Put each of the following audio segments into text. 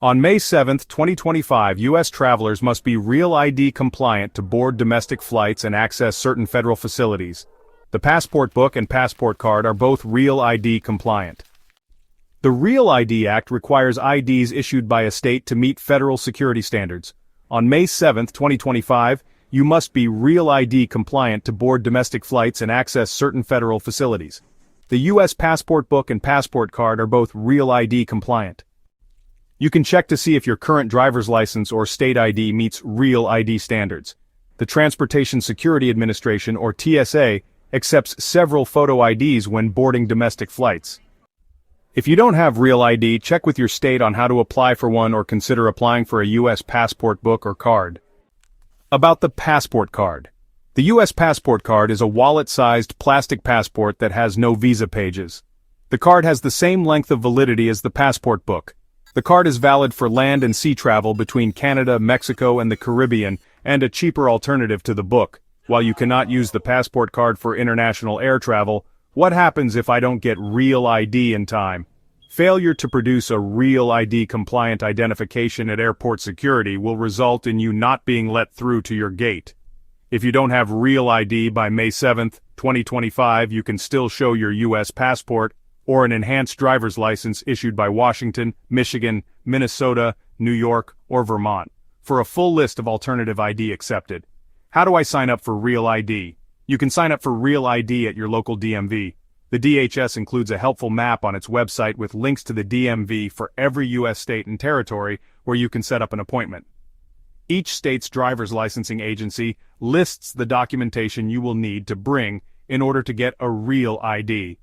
On May 7, 2025, U.S. travelers must be REALID compliant to board domestic flights and access certain federal facilities. The passport book and passport card are both REALID compliant. The REALID Act requires IDs issued by a state to meet federal security standards. On May 7, 2025, you must be REALID compliant to board domestic flights and access certain federal facilities. The U.S. passport book and passport card are both REALID compliant. You can check to see if your current driver's license or state ID meets REALID standards. The Transportation Security Administration, or TSA, accepts several photo IDs when boarding domestic flights. If you don't have REALID, check with your state on how to apply for one or consider applying for a U.S. passport book or card. About the passport card. The U.S. passport card is a wallet-sized plastic passport that has no visa pages. The card has the same length of validity as the passport book. The card is valid for land and sea travel between Canada, Mexico, and the Caribbean, and a cheaper alternative to the book. While you cannot use the passport card for international air travel, what happens if I don't get REALID in time? Failure to produce a REALID compliant identification at airport security will result in you not being let through to your gate. If you don't have REALID by May 7, 2025, you can still show your U.S. passport or an enhanced driver's license issued by Washington, Michigan, Minnesota, New York, or Vermont. For a full list of alternative ID accepted. How do I sign up for REALID? You can sign up for REALID at your local DMV. The DHS includes a helpful map on its website with links to the DMV for every U.S. state and territory where you can set up an appointment. Each state's driver's licensing agency lists the documentation you will need to bring in order to get a REALID.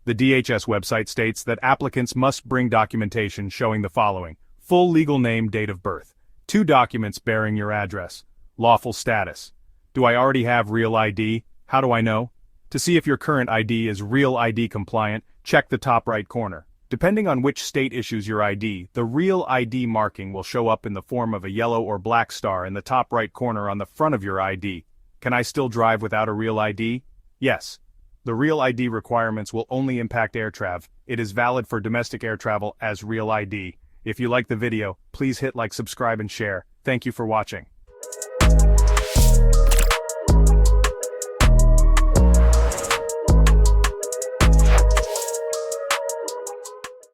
The DHS website states that applicants must bring documentation showing the following: full legal name, date of birth, 2 documents bearing your address, lawful status. Do I already have REALID? How do I know? To see if your current ID is REALID compliant, check the top right corner. Depending on which state issues your ID, the REALID marking will show up in the form of a yellow or black star in the top right corner on the front of your ID. Can I still drive without a REALID? Yes. The REALID requirements will only impact air travel. It is valid for domestic air travel as REALID. If you like the video, please hit like, subscribe, and share. Thank you for watching.